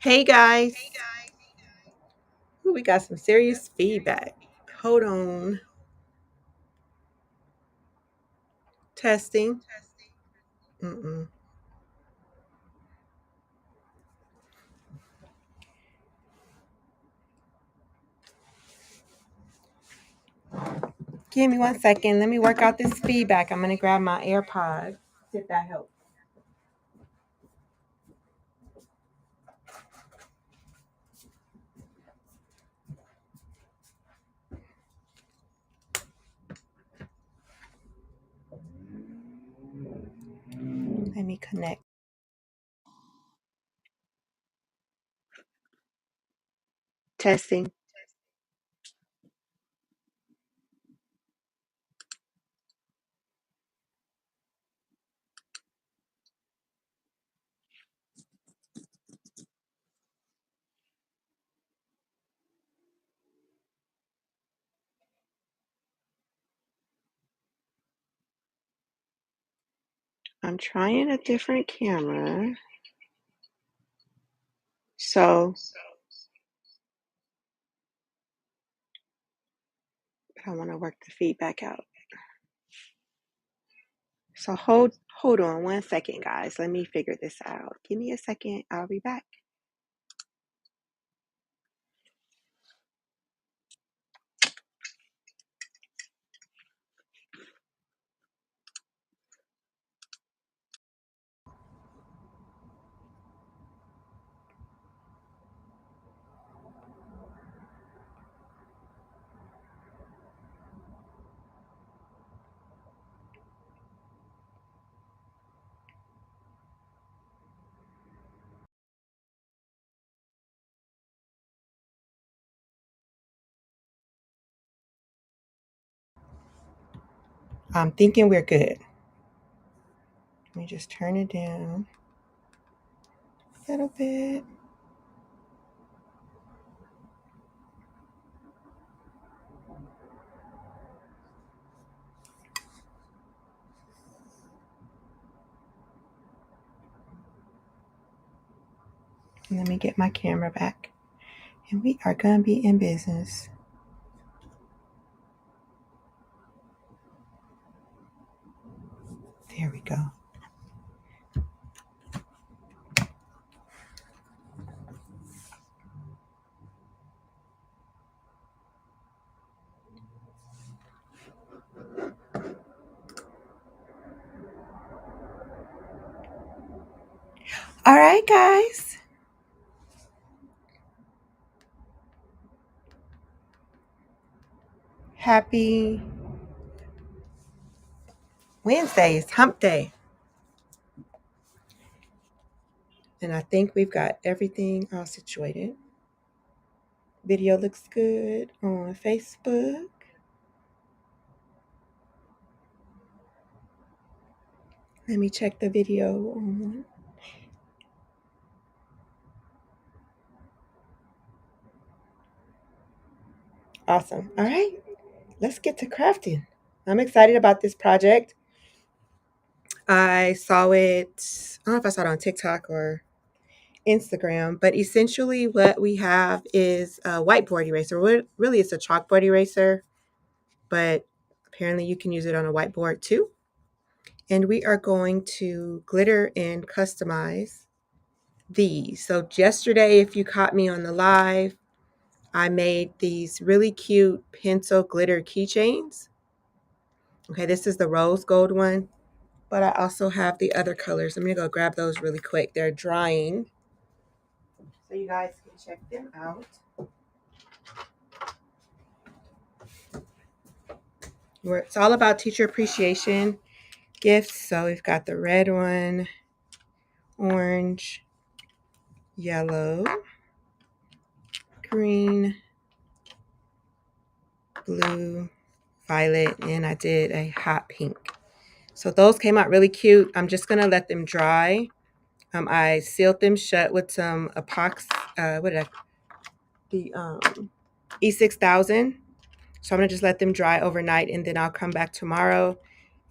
Hey guys. Ooh, we got some serious feedback. Hold on. Testing. Mm-mm. Give me 1 second. Let me work out this feedback. I'm going to grab my AirPod. See if that helps. Let me connect. Testing. I'm trying a different camera. So, but I want to work the feedback out. So hold on 1 second, guys. Let me figure this out. Give me a second. I'll be back. I'm thinking we're good. Let me just turn it down a little bit. Let me get my camera back. And we are going to be in business. There we go. All right, guys. Happy Wednesday. It's hump day. And I think we've got everything all situated. Video looks good on Facebook. Let me check the video on. Awesome. All right. Let's get to crafting. I'm excited about this project. I saw it, I don't know if I saw it on TikTok or Instagram, but essentially what we have is a whiteboard eraser. Really, it's a chalkboard eraser, but apparently you can use it on a whiteboard too. And we are going to glitter and customize these. So yesterday, if you caught me on the live, I made these really cute pencil glitter keychains. Okay, this is the rose gold one, but I also have the other colors. I'm gonna go grab those really quick. They're drying, so you guys can check them out. It's all about teacher appreciation gifts. So we've got the red one, orange, yellow, green, blue, violet, and I did a hot pink. So those came out really cute. I'm just gonna let them dry. I sealed them shut with some epoxy, the E6000. So I'm gonna just let them dry overnight, and then I'll come back tomorrow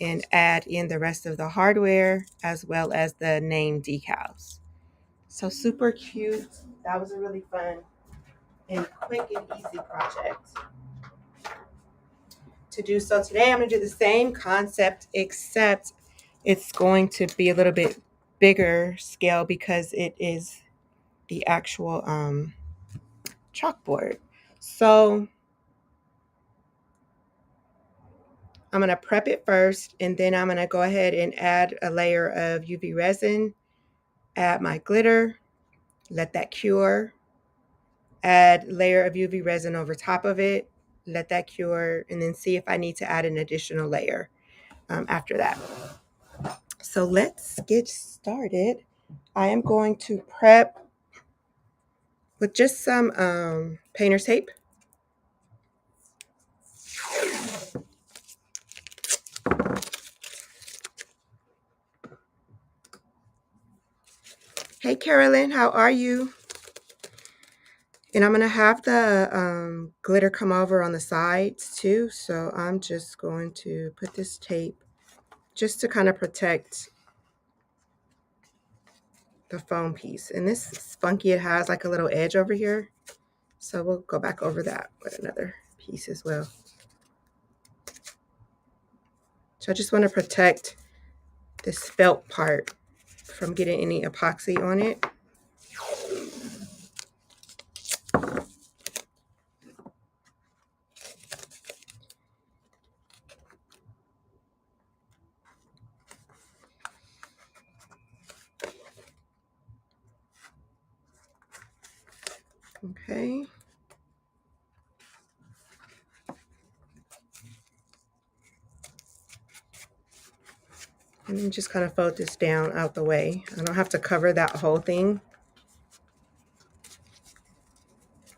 and add in the rest of the hardware as well as the name decals. So super cute. That was a really fun and quick and easy project to do. So today I'm going to do the same concept, except it's going to be a little bit bigger scale because it is the actual chalkboard. So I'm going to prep it first, and then I'm going to go ahead and add a layer of UV resin, add my glitter, let that cure, add layer of UV resin over top of it, let that cure, and then see if I need to add an additional layer after that. So let's get started. I am going to prep with just some painter's tape. Hey Carolyn, how are you? And I'm going to have the glitter come over on the sides too. So I'm just going to put this tape just to kind of protect the foam piece. And this is funky, it has like a little edge over here. So we'll go back over that with another piece as well. So I just want to protect this felt part from getting any epoxy on it. Okay. And then just kind of fold this down out the way. I don't have to cover that whole thing.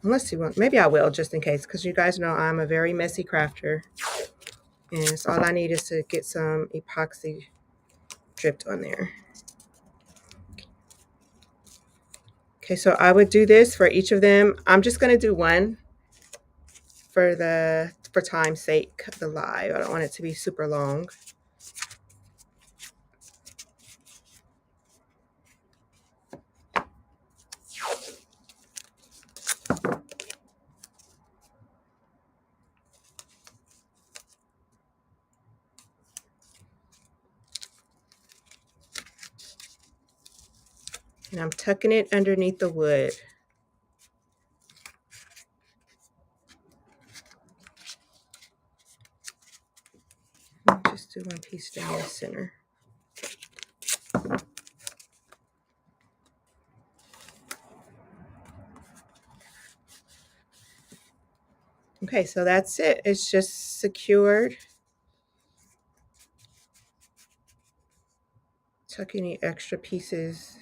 Unless you want, maybe I will just in case, because you guys know I'm a very messy crafter. And so all I need is to get some epoxy dripped on there. Okay, so I would do this for each of them. I'm just going to do one for time's sake, the live. I don't want it to be super long. And I'm tucking it underneath the wood. Just do one piece down the center. Okay, so that's it. It's just secured. Tuck any extra pieces.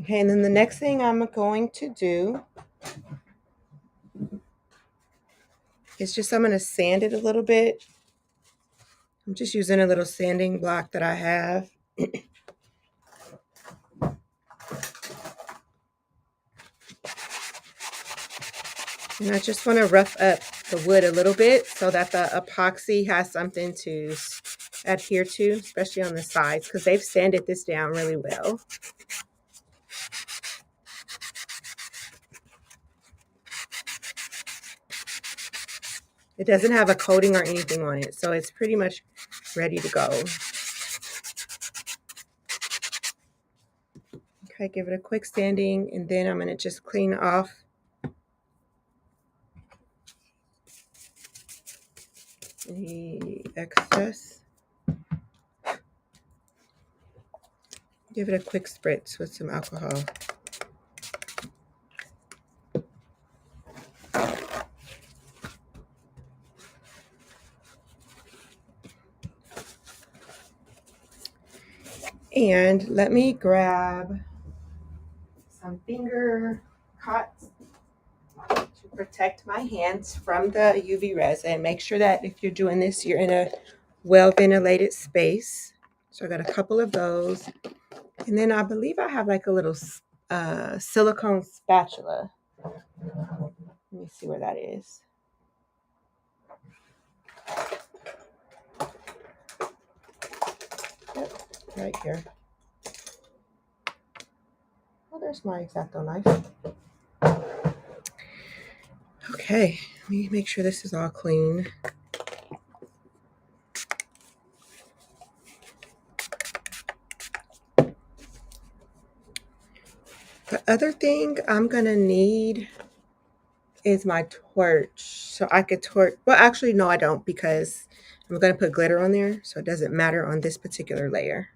Okay, and then the next thing I'm going to do is I'm going to sand it a little bit. I'm just using a little sanding block that I have. And I just want to rough up the wood a little bit so that the epoxy has something to adhere to, especially on the sides, because they've sanded this down really well. It doesn't have a coating or anything on it, so it's pretty much ready to go. Okay, give it a quick sanding, and then I'm going to just clean off the excess. Give it a quick spritz with some alcohol. And let me grab some finger cots to protect my hands from the UV resin. Make sure that if you're doing this, you're in a well-ventilated space. So I got a couple of those. And then I believe I have like a little silicone spatula. Let me see where that is. right here. Oh, there's my X-Acto knife. Okay, let me make sure this is all clean. The other thing I'm gonna need is my torch. So I could torch, well, actually, no, I don't, because I'm gonna put glitter on there, so it doesn't matter on this particular layer.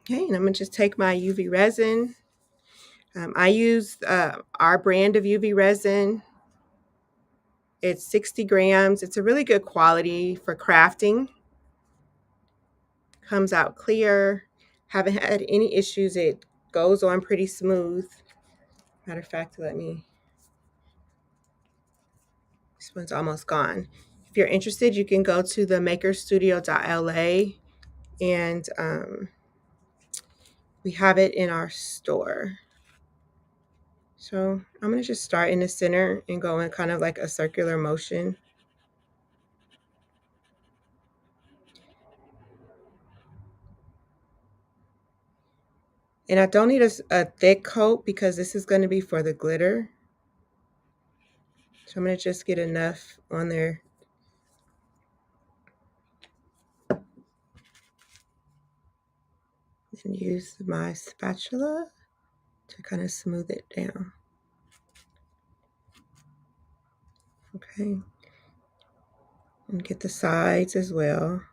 Okay, and I'm gonna just take my UV resin. I use our brand of UV resin. It's 60 grams. It's a really good quality for crafting. Comes out clear. Haven't had any issues. It goes on pretty smooth. Matter of fact, this one's almost gone. If you're interested, you can go to the makerstudio.la and we have it in our store. So I'm gonna just start in the center and go in kind of like a circular motion. And I don't need a thick coat because this is going to be for the glitter. So I'm going to just get enough on there. And use my spatula to kind of smooth it down. Okay. And get the sides as well.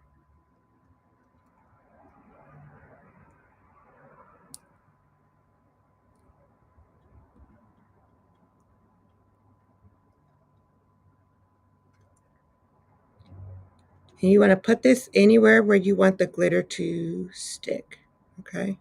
And you want to put this anywhere where you want the glitter to stick. Okay.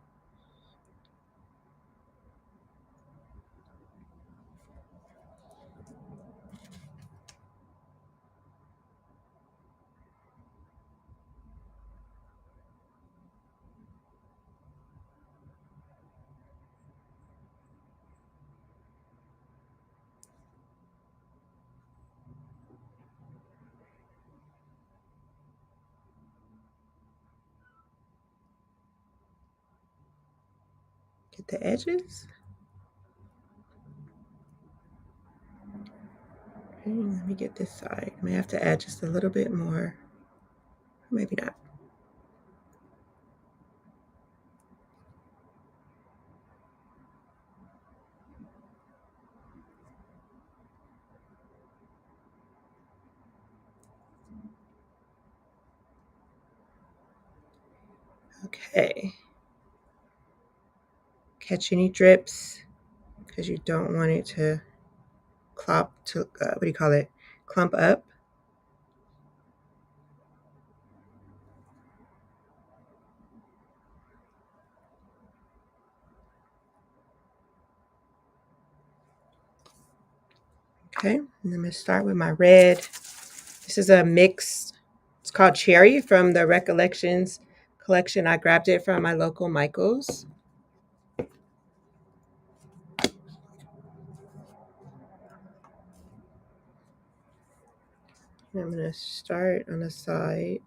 Get the edges. Okay, let me get this side. I may have to add just a little bit more. Maybe not. Okay. Catch any drips because you don't want it to clump to what do you call it? Clump up. Okay, and I'm going to start with my red. This is a mix. It's called Cherry from the Recollections collection. I grabbed it from my local Michael's. And I'm going to start on the side.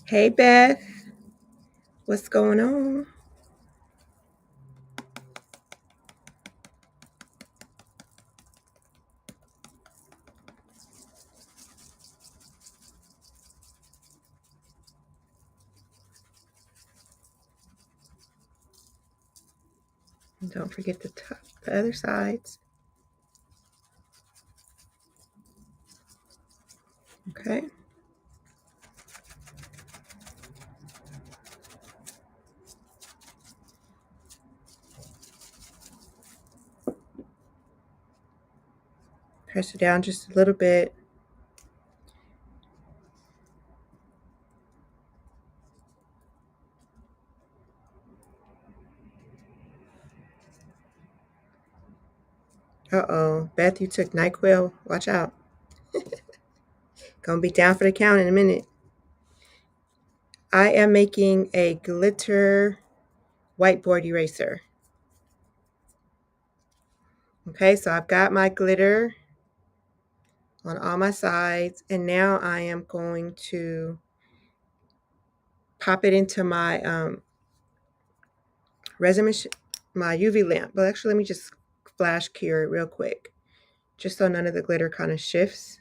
Hey, Beth. What's going on? And don't forget the top, the other sides. Okay. Press it down just a little bit. Uh-oh. Beth, you took NyQuil. Watch out. Gonna be down for the count in a minute. I am making a glitter whiteboard eraser. Okay, so I've got my glitter on all my sides, and now I am going to pop it into my resin machine, my UV lamp. But actually, let me just flash cure it real quick, just so none of the glitter kind of shifts.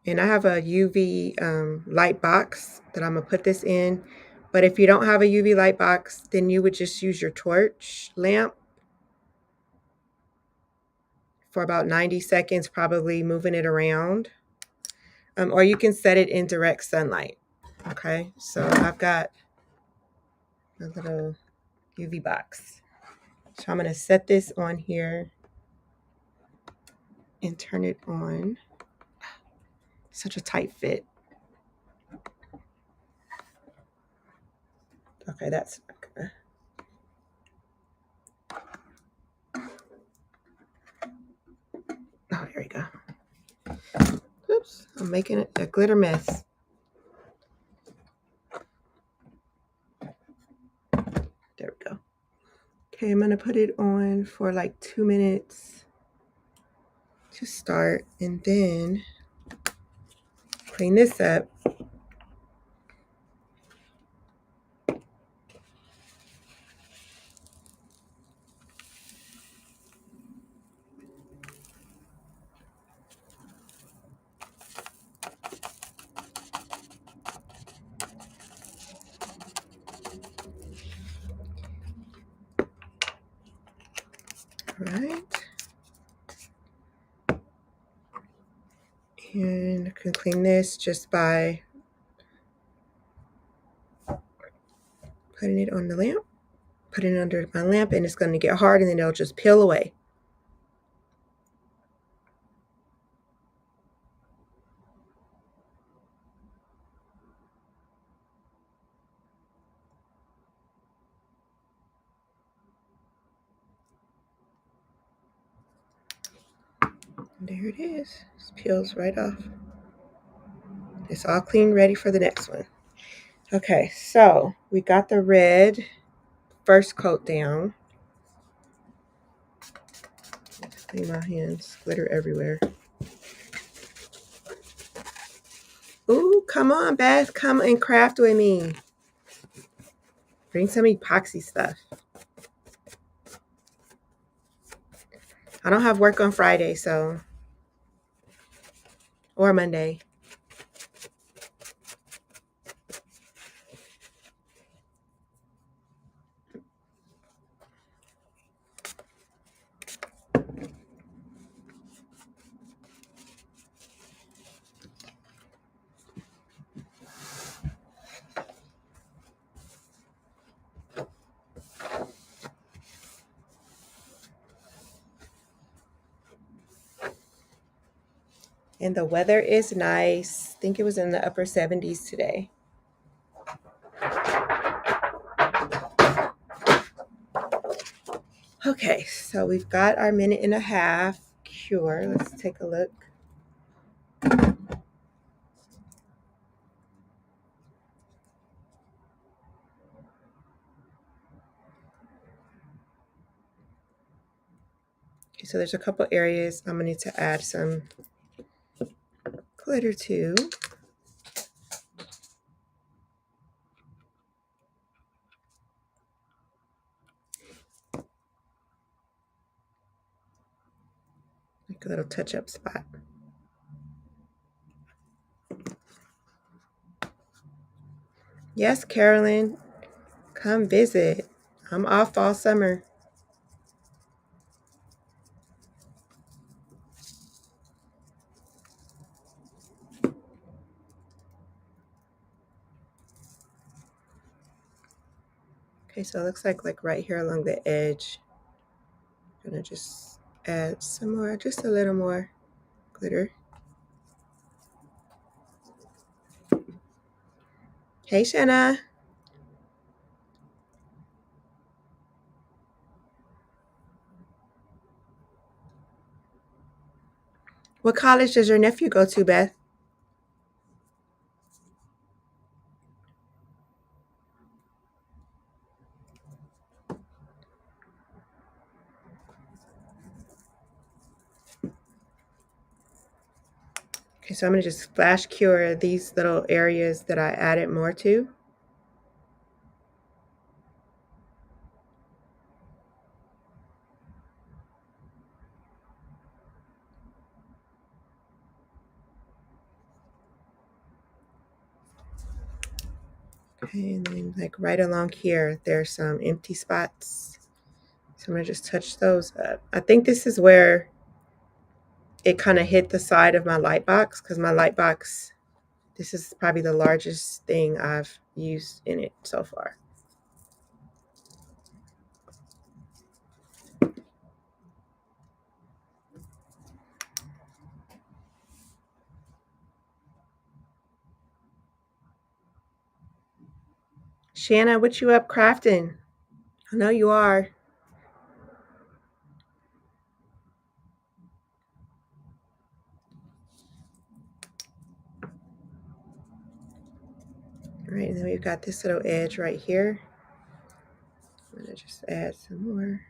And I have a UV light box that I'm gonna put this in. But if you don't have a UV light box, then you would just use your torch lamp for about 90 seconds, probably moving it around. Or you can set it in direct sunlight. Okay, so I've got a little UV box. So I'm gonna set this on here and turn it on. Such a tight fit. Okay, that's not gonna. Oh, there we go. Oops, I'm making a glitter mess. There we go. Okay, I'm gonna put it on for like 2 minutes to start, and then clean this up. All right. And I can clean this just by putting it on the lamp, putting it under my lamp, and it's going to get hard, and then it'll just peel away. And there it is. It peels right off. It's all clean, ready for the next one. Okay, so we got the red first coat down. Clean my hands, glitter everywhere. Ooh, come on, Beth, come and craft with me. Bring some epoxy stuff. I don't have work on Friday, so, or Monday. And the weather is nice. I think it was in the upper 70s today. Okay, so we've got our 1.5 minute cure. Let's take a look. Okay, so there's a couple areas I'm gonna need to add some glitter to. Like a little touch-up spot. Yes, Carolyn, come visit. I'm off all summer. Okay, so it looks like right here along the edge, I'm gonna just add some more, just a little more glitter. Hey, Shanna. What college does your nephew go to, Beth? Okay, so I'm gonna just flash cure these little areas that I added more to. Okay, and then like right along here, there's some empty spots. So I'm gonna just touch those up. I think this is where it kind of hit the side of my light box because my light box, this is probably the largest thing I've used in it so far. Shanna, what you up crafting? I know you are. All right, and then we've got this little edge right here. I'm gonna just add some more.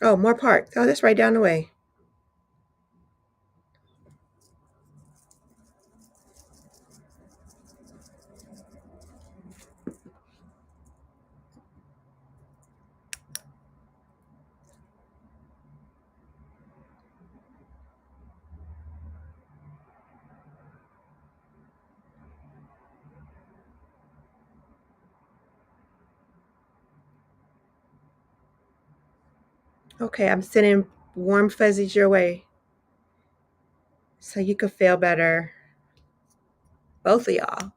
Oh, more park. Oh, that's right down the way. Okay, I'm sending warm fuzzies your way so you could feel better. Both of y'all.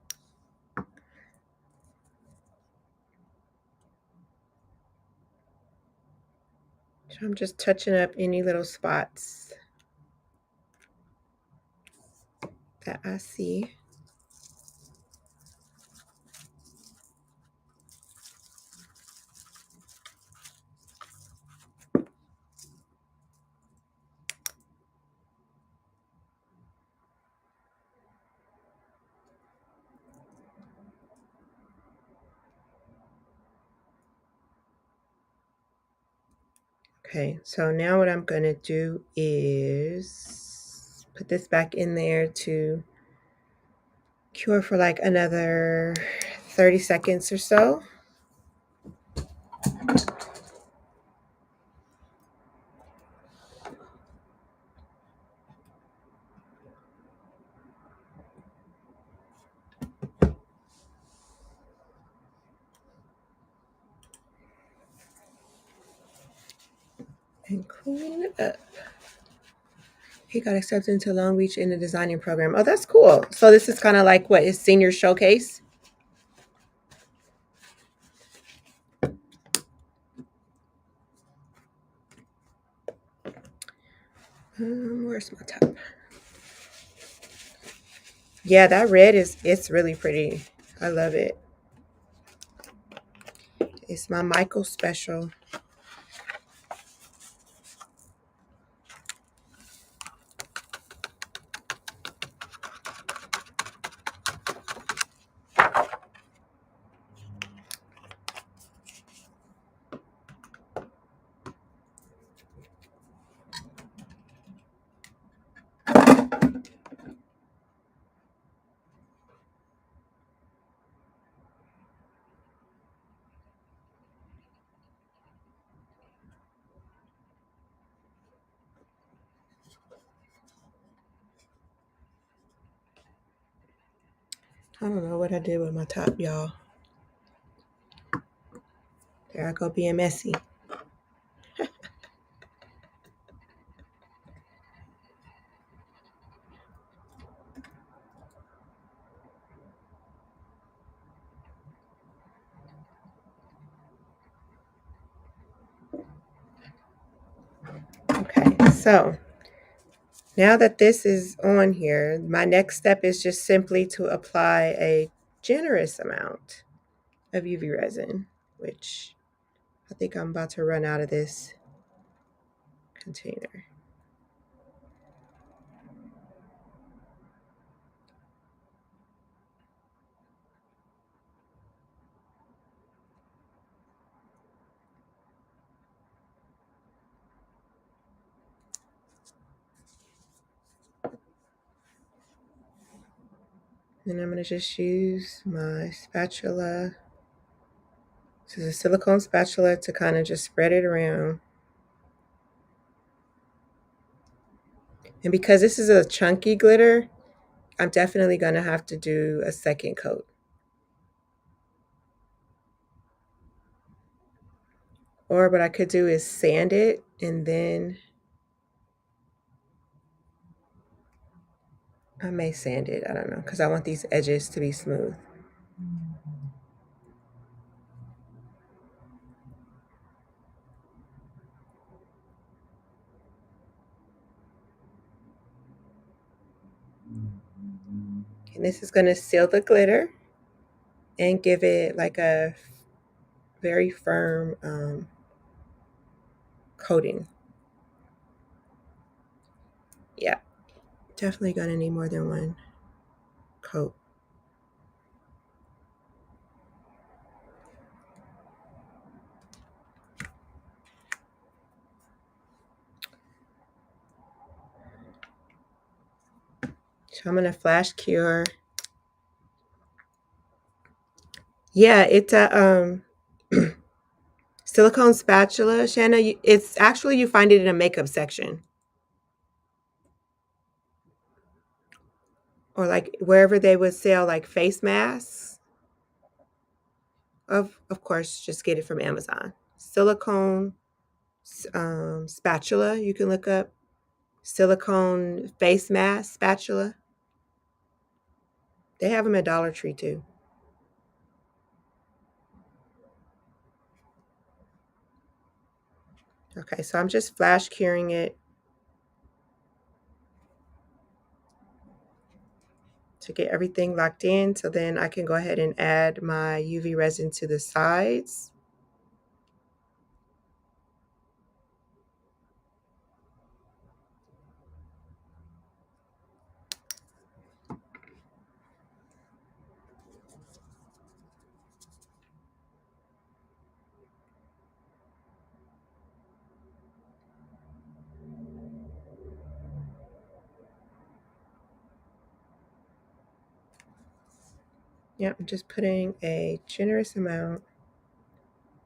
So I'm just touching up any little spots that I see. Okay, so now what I'm going to do is put this back in there to cure for like another 30 seconds or so. And clean it up. He got accepted into Long Beach in the designing program. Oh, that's cool. So this is kind of like what his senior showcase. Where's my top? Yeah, that red it's really pretty. I love it. It's my Michael special. I don't know what I did with my top, y'all. There I go being messy. Okay, so now that this is on here, my next step is just simply to apply a generous amount of UV resin, which I think I'm about to run out of this container. And I'm going to just use my spatula. This is a silicone spatula to kind of just spread it around. And because this is a chunky glitter, I'm definitely going to have to do a second coat. Or what I could do is sand it and then I may sand it. I don't know because I want these edges to be smooth. And this is going to seal the glitter and give it like a very firm coating. Yeah, definitely going to need more than one coat. So I'm going to flash cure. Yeah, it's a silicone spatula, Shanna. It's actually, you find it in a makeup section. Or like wherever they would sell like face masks. Of course, just get it from Amazon. Silicone spatula. You can look up silicone face mask spatula. They have them at Dollar Tree too. Okay, so I'm just flash curing it to get everything locked in. So then I can go ahead and add my UV resin to the sides. Yep, I'm just putting a generous amount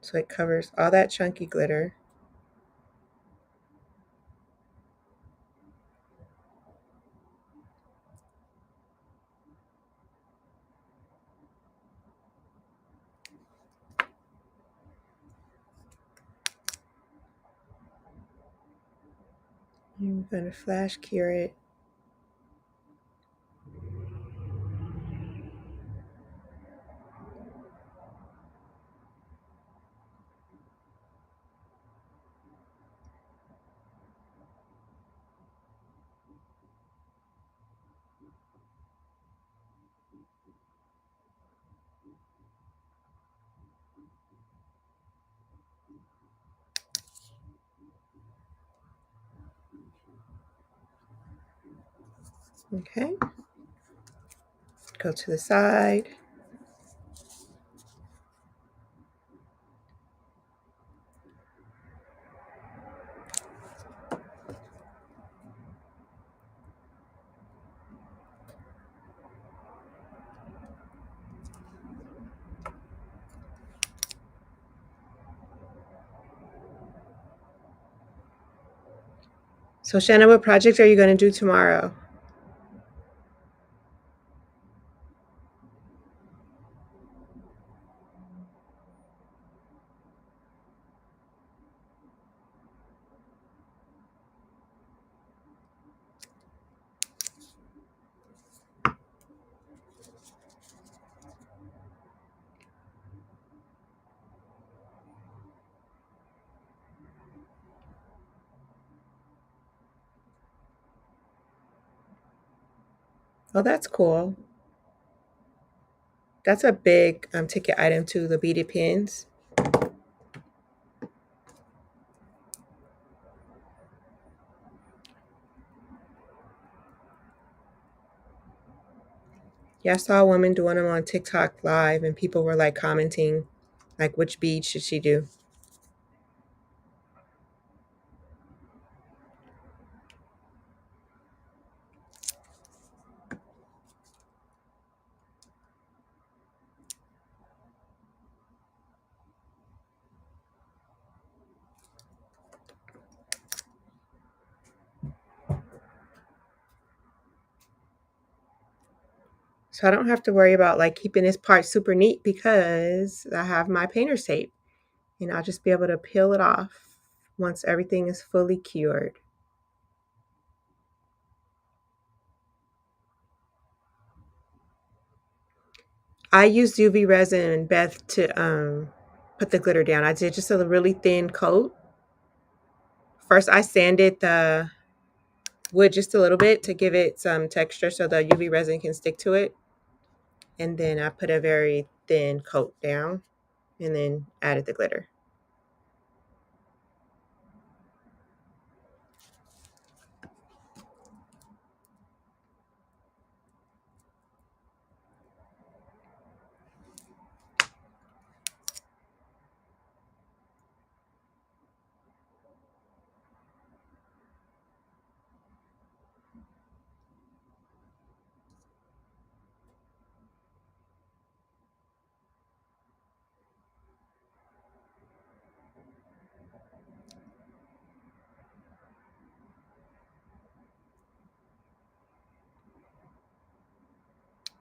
so it covers all that chunky glitter. I'm going to flash cure it. Okay, go to the side. So Shanna, what project are you going to do tomorrow? Oh, that's cool. That's a big ticket item too, the beaded pins. Yeah, I saw a woman doing them on TikTok live, and people were like commenting, like, which bead should she do? So I don't have to worry about like keeping this part super neat because I have my painter's tape, and I'll just be able to peel it off once everything is fully cured. I used UV resin, Beth, to put the glitter down. I did just a really thin coat. First, I sanded the wood just a little bit to give it some texture so the UV resin can stick to it. And then I put a very thin coat down and then added the glitter.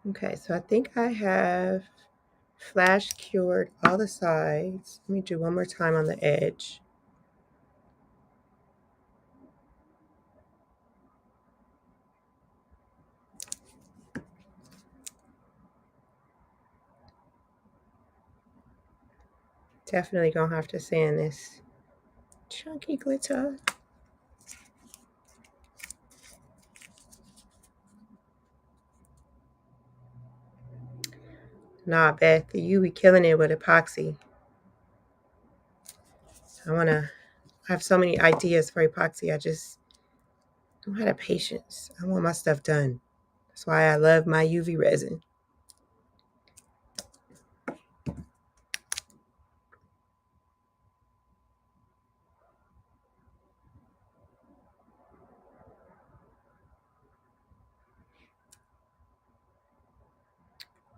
Okay, so I think I have flash cured all the sides. Let me do one more time on the edge. Definitely gonna have to sand this chunky glitter. Nah, Beth, you be killing it with epoxy. I have so many ideas for epoxy. I just don't have the patience. I want my stuff done. That's why I love my UV resin.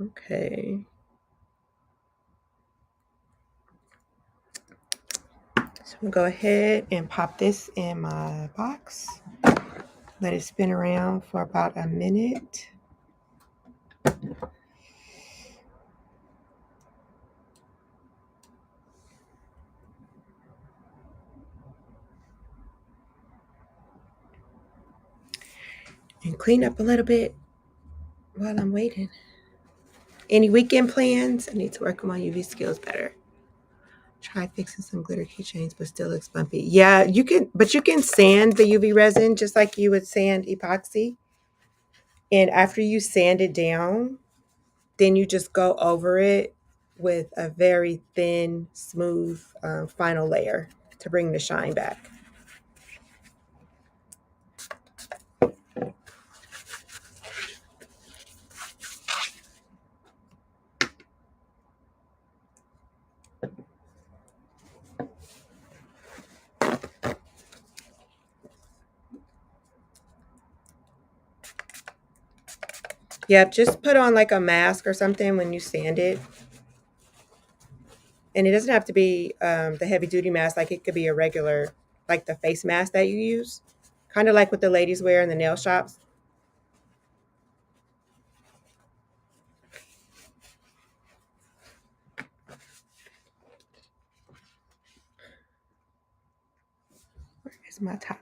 Okay. So I'm gonna go ahead and pop this in my box. Let it spin around for about a minute. And clean up a little bit while I'm waiting. Any weekend plans? I need to work on my UV skills better. Try fixing some glitter keychains, but still looks bumpy. Yeah, you can, but you can sand the UV resin just like you would sand epoxy. And after you sand it down, then you just go over it with a very thin, smooth final layer to bring the shine back. Yep, just put on like a mask or something when you sand it. And it doesn't have to be the heavy duty mask, like it could be a regular, like the face mask that you use, kind of like what the ladies wear in the nail shops. Where is my top?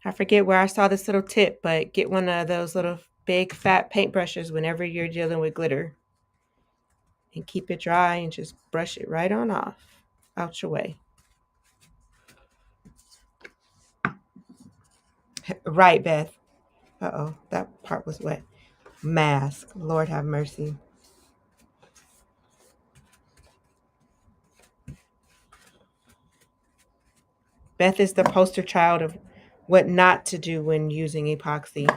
I forget where I saw this little tip, but get one of those little big fat paintbrushes whenever you're dealing with glitter. And keep it dry and just brush it right on off. Out your way. Right, Beth. Uh-oh, that part was wet. Mask. Lord have mercy. Beth is the poster child of what not to do when using epoxy.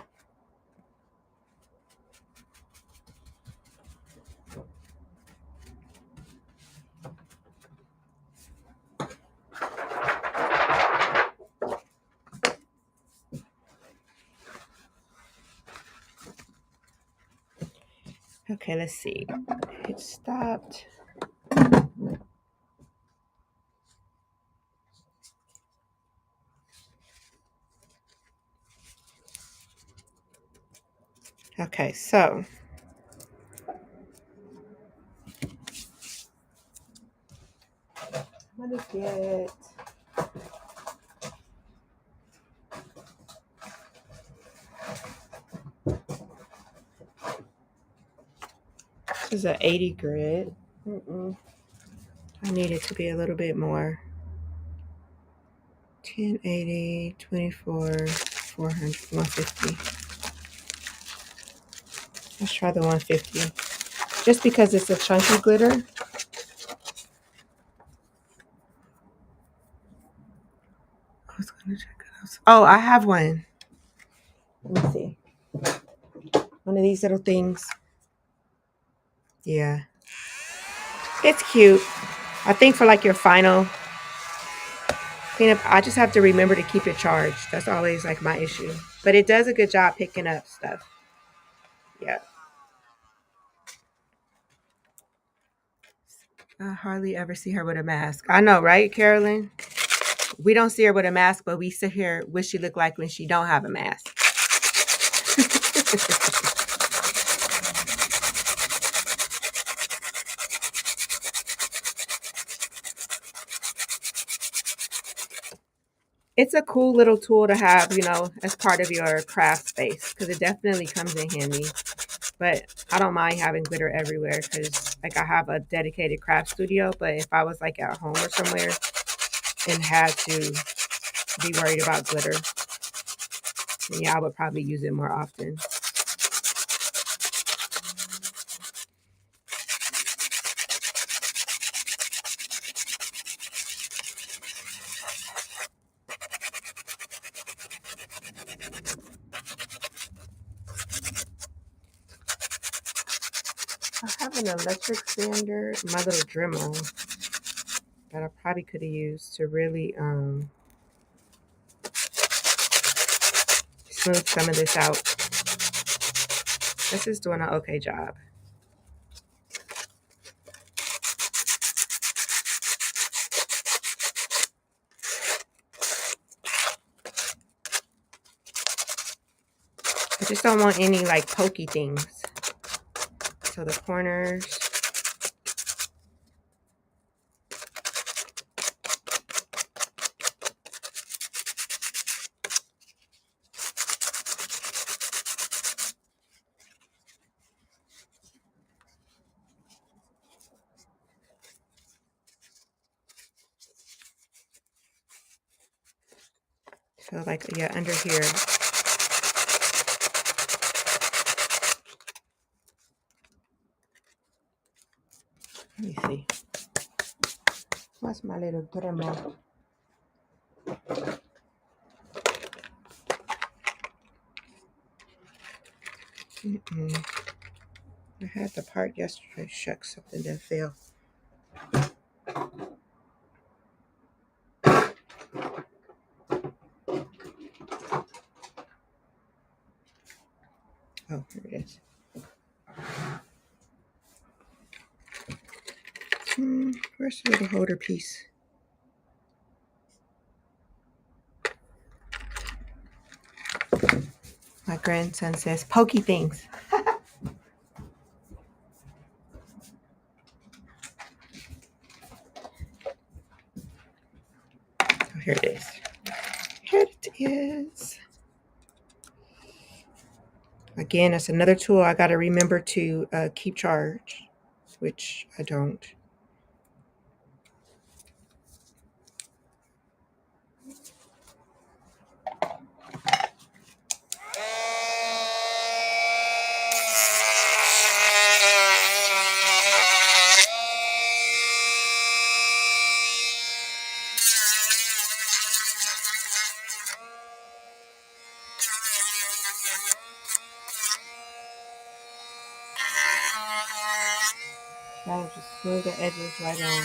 Okay, let's see. It stopped. Okay, so let me get. This is an 80 grit. I need it to be a little bit more. 1080, 24, 400, 150. Let's try the 150. Just because it's a chunky glitter. I was gonna check it out. Oh, I have one. Let me see. One of these little things. Yeah. It's cute. I think for like your final cleanup, I just have to remember to keep it charged. That's always like my issue. But it does a good job picking up stuff. Yeah. I hardly ever see her with a mask. I know, right, Carolyn? We don't see her with a mask, but we sit here what she look like when she don't have a mask. It's a cool little tool to have, as part of your craft space because it definitely comes in handy. But I don't mind having glitter everywhere because, like, I have a dedicated craft studio. But if I was like at home or somewhere and had to be worried about glitter, then yeah, I would probably use it more often. I have an electric sander, my little Dremel that I probably could have used to really smooth some of this out. This is doing an okay job. I just don't want any like pokey things. So the corners. So like, yeah, under here. Let me see. What's my little Dremel? I had the part yesterday. Shucks, something didn't fail. Oh, here it is. Where's the little holder piece? My grandson says, pokey things. Oh, here it is. Here it is. Again, that's another tool I got to remember to keep charged, which I don't. Try to just smooth the edges right on.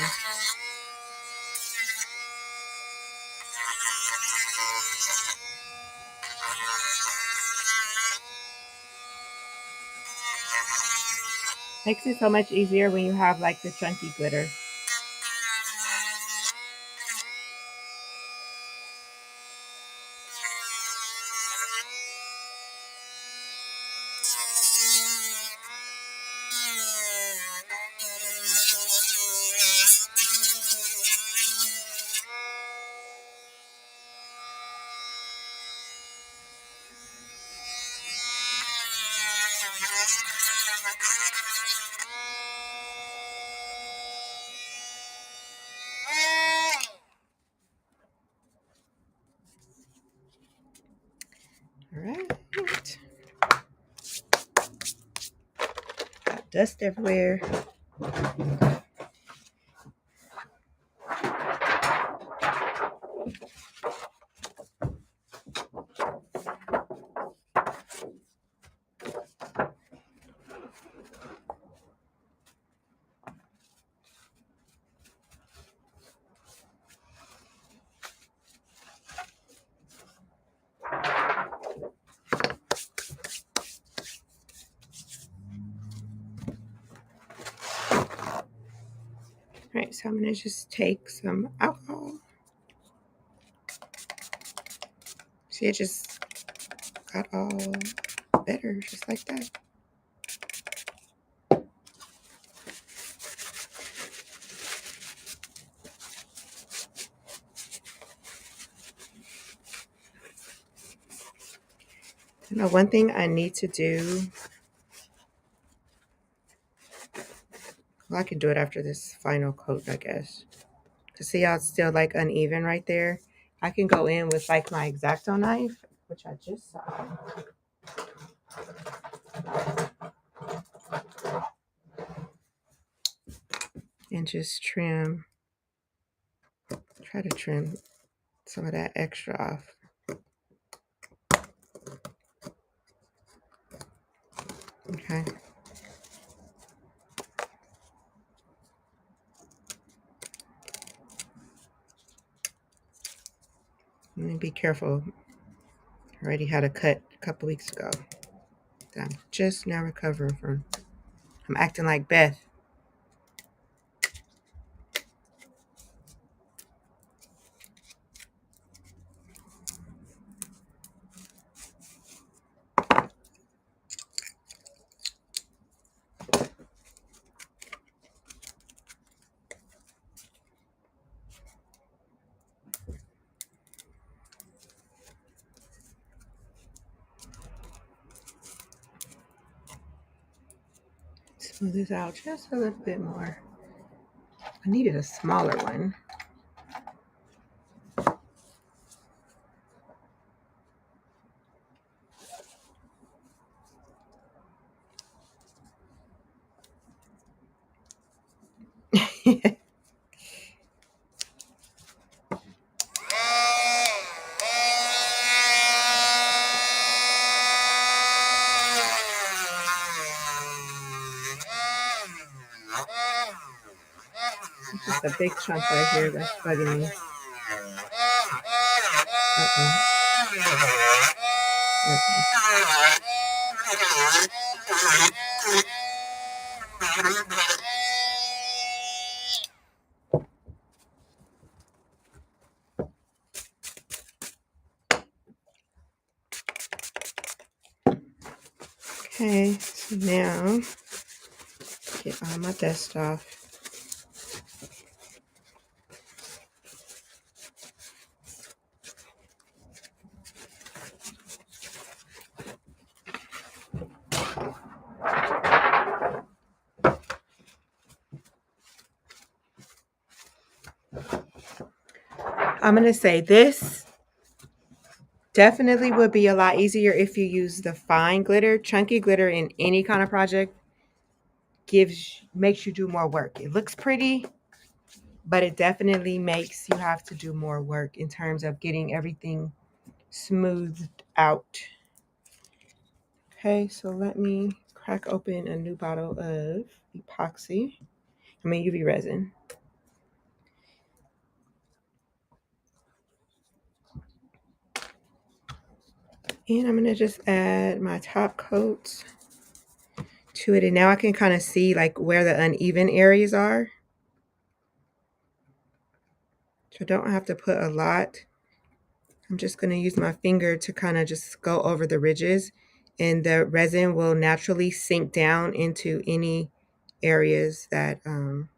Makes it so much easier when you have like the chunky glitter. All right. Got dust everywhere. All right, so I'm going to just take some alcohol. See, it just got all better, just like that. You know, one thing I need to do, well, I can do it after this final coat, I guess. To see how it's still like uneven right there, I can go in with like my X-Acto knife, which I just saw. And just trim, try to trim some of that extra off. Okay. Let me be careful. I already had a cut a couple weeks ago that I'm just now recovering from. I'm acting like Beth. Smooth this out just a little bit more. I needed a smaller one. Just a big chunk right here that's bugging me. Okay, so now get all my dust off. I'm going to say this definitely would be a lot easier if you use the fine glitter. Chunky glitter in any kind of project makes you do more work. It looks pretty, but it definitely makes you have to do more work in terms of getting everything smoothed out. Okay, so let me crack open a new bottle of UV resin. And I'm gonna just add my top coat to it. And now I can kind of see like where the uneven areas are. So I don't have to put a lot. I'm just gonna use my finger to kind of just go over the ridges, and the resin will naturally sink down into any areas that are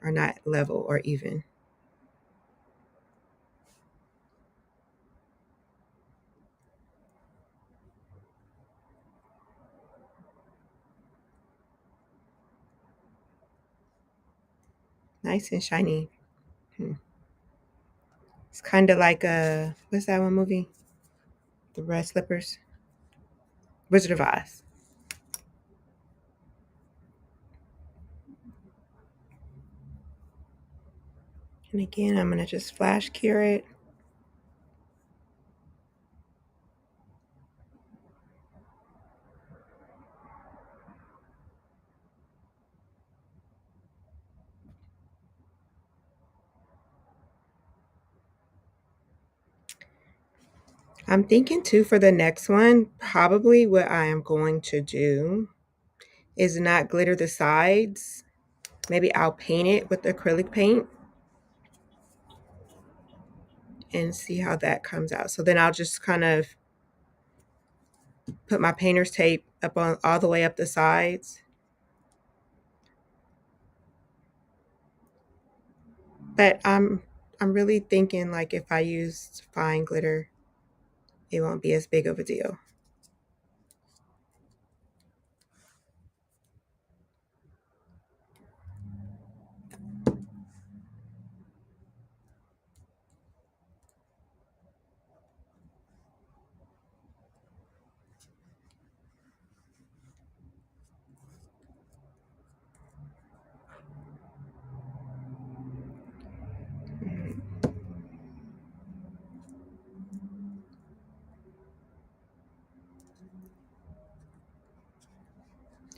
not level or even. Nice and shiny. It's kind of like what's that one movie? The Red Slippers, Wizard of Oz. And again, I'm gonna just flash cure it. I'm thinking too for the next one, probably what I am going to do is not glitter the sides. Maybe I'll paint it with acrylic paint and see how that comes out. So then I'll just kind of put my painter's tape up on all the way up the sides. But I'm really thinking like if I used fine glitter, it won't be as big of a deal.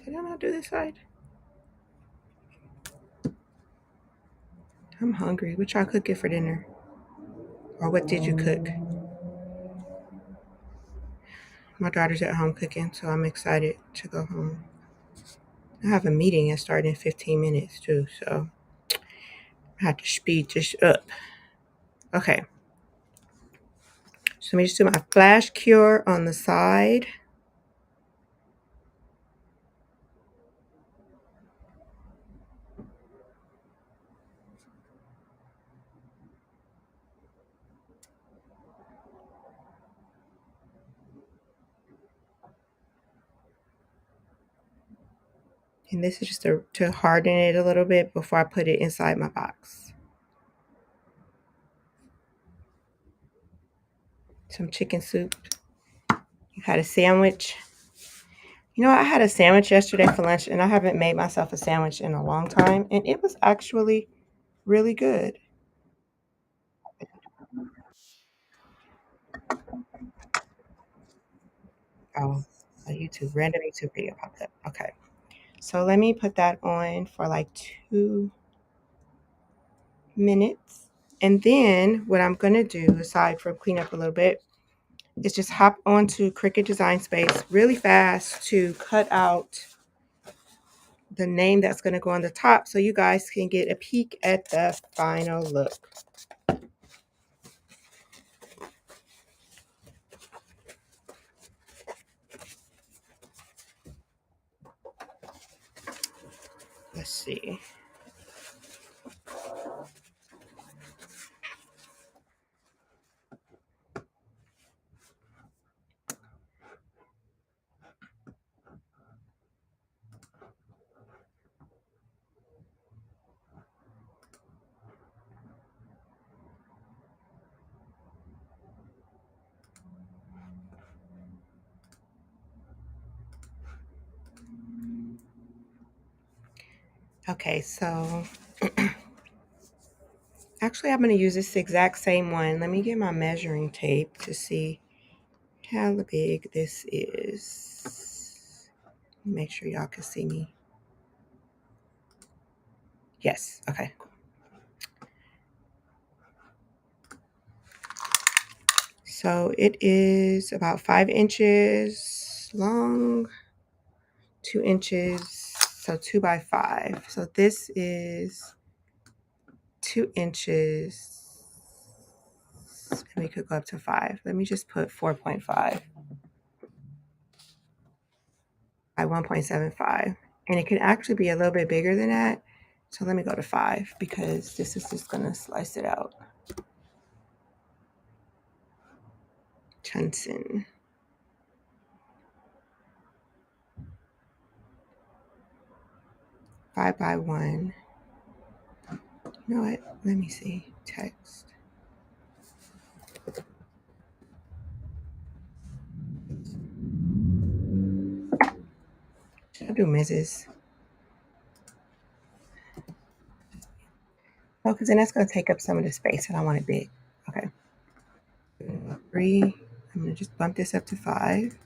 Did I not do this side? I'm hungry. What y'all cooking for dinner? Or what did you cook? My daughter's at home cooking, so I'm excited to go home. I have a meeting that starts in 15 minutes too, so I have to speed this up. Okay, so let me just do my flash cure on the side. And this is just to harden it a little bit before I put it inside my box. Some chicken soup. You had a sandwich. You know, I had a sandwich yesterday for lunch, and I haven't made myself a sandwich in a long time, and it was actually really good. Oh, random YouTube video popped up. Okay. So let me put that on for like 2 minutes. And then what I'm going to do, aside from clean up a little bit, is just hop onto Cricut Design Space really fast to cut out the name that's going to go on the top so you guys can get a peek at the final look. Let's see. Okay, so actually I'm going to use this exact same one. Let me get my measuring tape to see how big this is. Make sure y'all can see me. Yes, okay. So it is about 5 inches long, 2 inches, so 2 by 5. So this is 2 inches, and we could go up to 5. Let me just put 4.5 by 1.75. And it can actually be a little bit bigger than that. So let me go to 5 because this is just going to slice it out. Johnson. Five by 1. You know what? Let me see. Text. Should I do Mrs.? Oh, because then that's going to take up some of the space and I want it big. Okay. 3. I'm going to just bump this up to 5.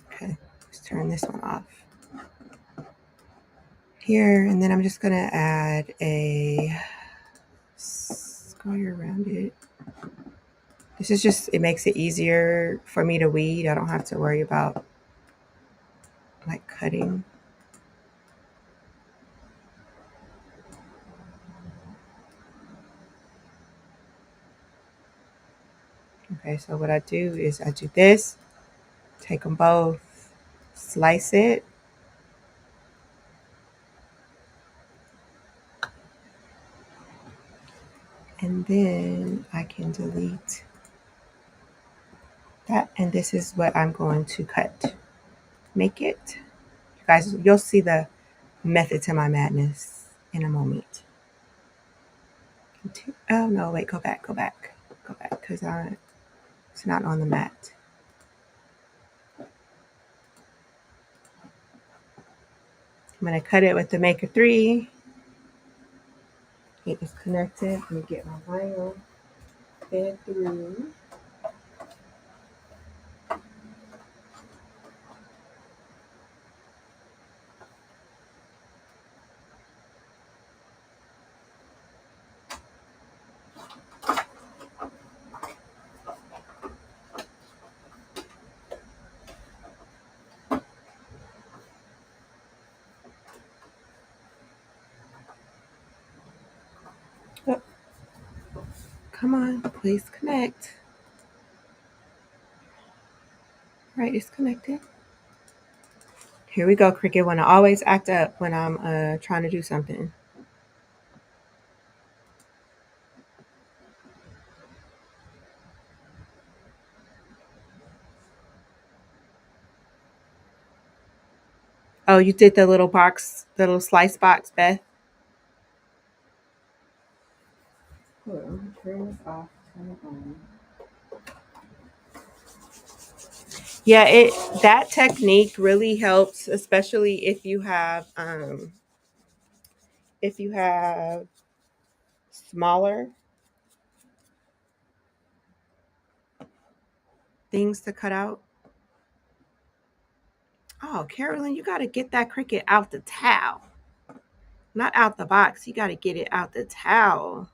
Okay. Let's turn this one off. Here, and then I'm just going to add a square around it. This is just, it makes it easier for me to weed. I don't have to worry about like cutting. Okay, so what I do is I do this, take them both, slice it, and then I can delete that, and this is what I'm going to cut. Make it. You guys, you'll see the method to my madness in a moment. Oh no, wait, go back, because it's not on the mat. I'm going to cut it with the Maker 3. It is connected. Let me get my vinyl fed through. Oh, come on, please connect. All right, it's connected. Here we go, Cricket. Want to always act up when I'm trying to do something. Oh, you did the little box, the little slice box, Beth. Hold on, turn this off. Turn it on. Yeah, that technique really helps, especially if you have smaller things to cut out. Oh, Carolyn, you got to get that Cricut out the towel. Not out the box. You got to get it out the towel.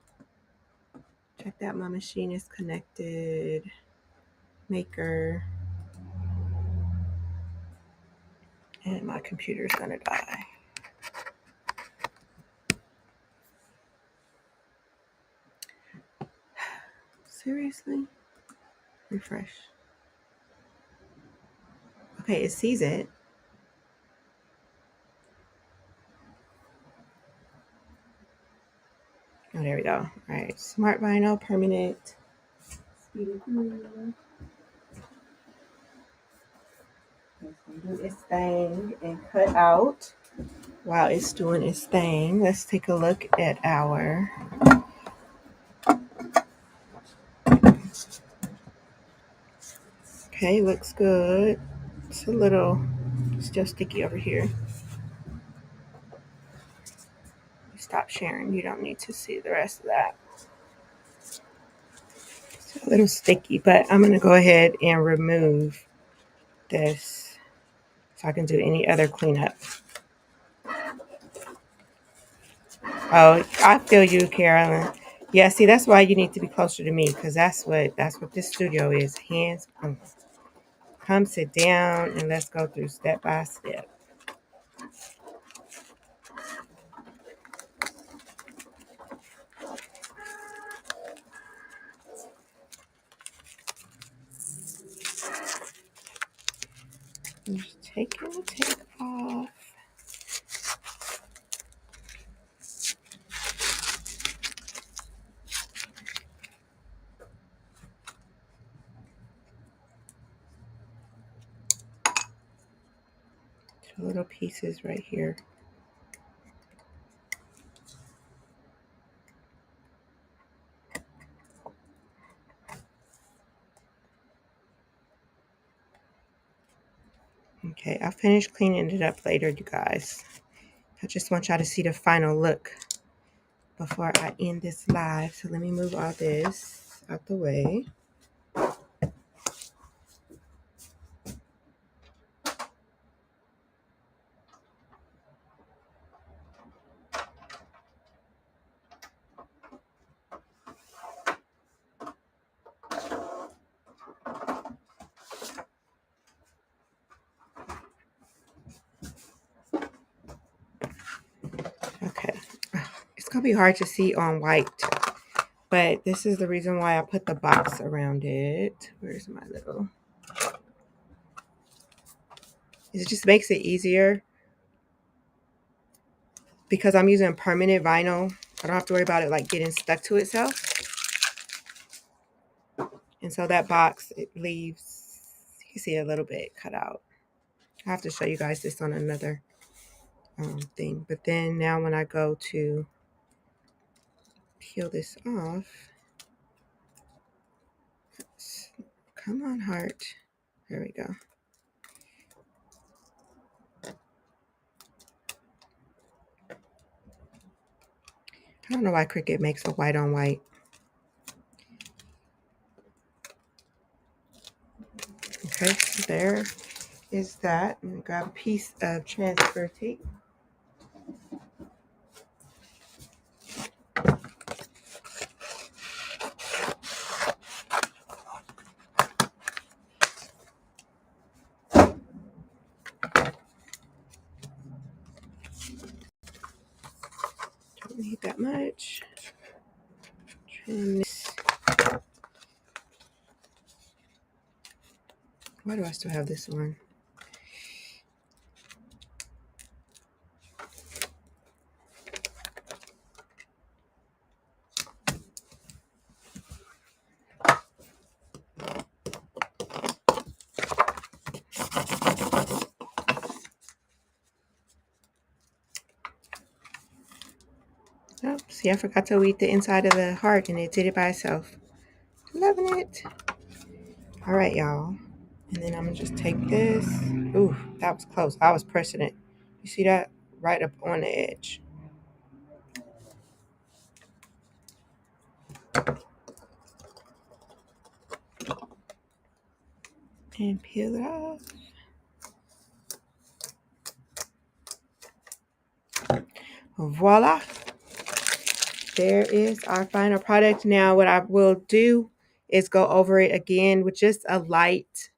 Check that my machine is connected. Maker. And my computer's going to die. Seriously? Refresh. Okay, it sees it. Oh, there we go. All right, Smart Vinyl, permanent. Speed it through. It's going to do its thing and cut out while it's doing its thing. Let's take a look at our okay, looks good. It's a little still sticky over here. Stop sharing. You don't need to see the rest of that. It's a little sticky, but I'm going to go ahead and remove this so I can do any other cleanup. Oh, I feel you, Carolyn. Yeah, see, that's why you need to be closer to me, because that's what this studio is. Hands on. Come sit down and let's go through step by step. Just taking the tape off. Two little pieces right here. Okay, I'll finish cleaning it up later, you guys. I just want y'all to see the final look before I end this live. So let me move all this out the way. Okay, it's gonna be hard to see on white, but this is the reason why I put the box around it. Where's my little... It just makes it easier because I'm using permanent vinyl. I don't have to worry about it like getting stuck to itself. And so that box, it leaves, you can see a little bit cut out. I have to show you guys this on another thing. But then now when I go to peel this off, come on, heart. There we go. I don't know why Cricut makes a white on white. Okay, so there is that. I'm gonna grab a piece of transfer tape. Don't need that much. Trim this. Why do I still have this one? Oh, see, I forgot to weed the inside of the heart and it did it by itself. Loving it. All right, y'all. And then I'm gonna just take this. Ooh, that was close. I was pressing it. You see that? Right up on the edge. And peel it off. Voila. There is our final product. Now what I will do is go over it again with just a light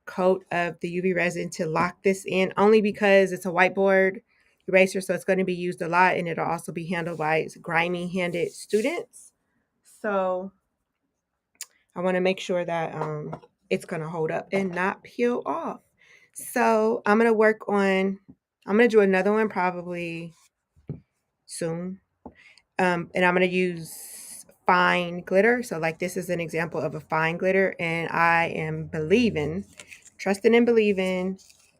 coat of the UV resin to lock this in, only because it's a whiteboard eraser, so it's going to be used a lot, and it'll also be handled by grimy handed students. So I want to make sure that it's going to hold up and not peel off. So I'm going to do another one probably soon. And I'm going to use fine glitter. So like this is an example of a fine glitter, and I am trusting and believing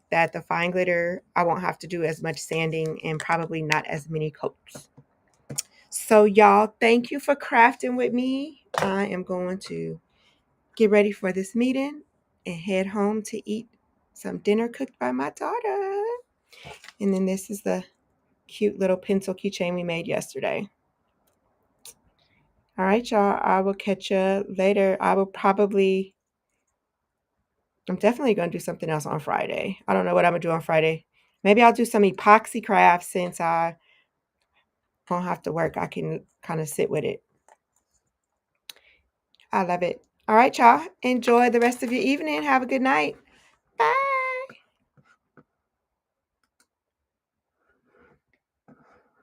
that the fine glitter, I won't have to do as much sanding and probably not as many coats. So y'all, thank you for crafting with me. I am going to get ready for this meeting and head home to eat some dinner cooked by my daughter. And then this is the cute little pencil keychain we made yesterday. All right, y'all. I will catch you later. I'm definitely going to do something else on Friday. I don't know what I'm going to do on Friday. Maybe I'll do some epoxy crafts since I don't have to work. I can kind of sit with it. I love it. All right, y'all. Enjoy the rest of your evening. Have a good night. Bye.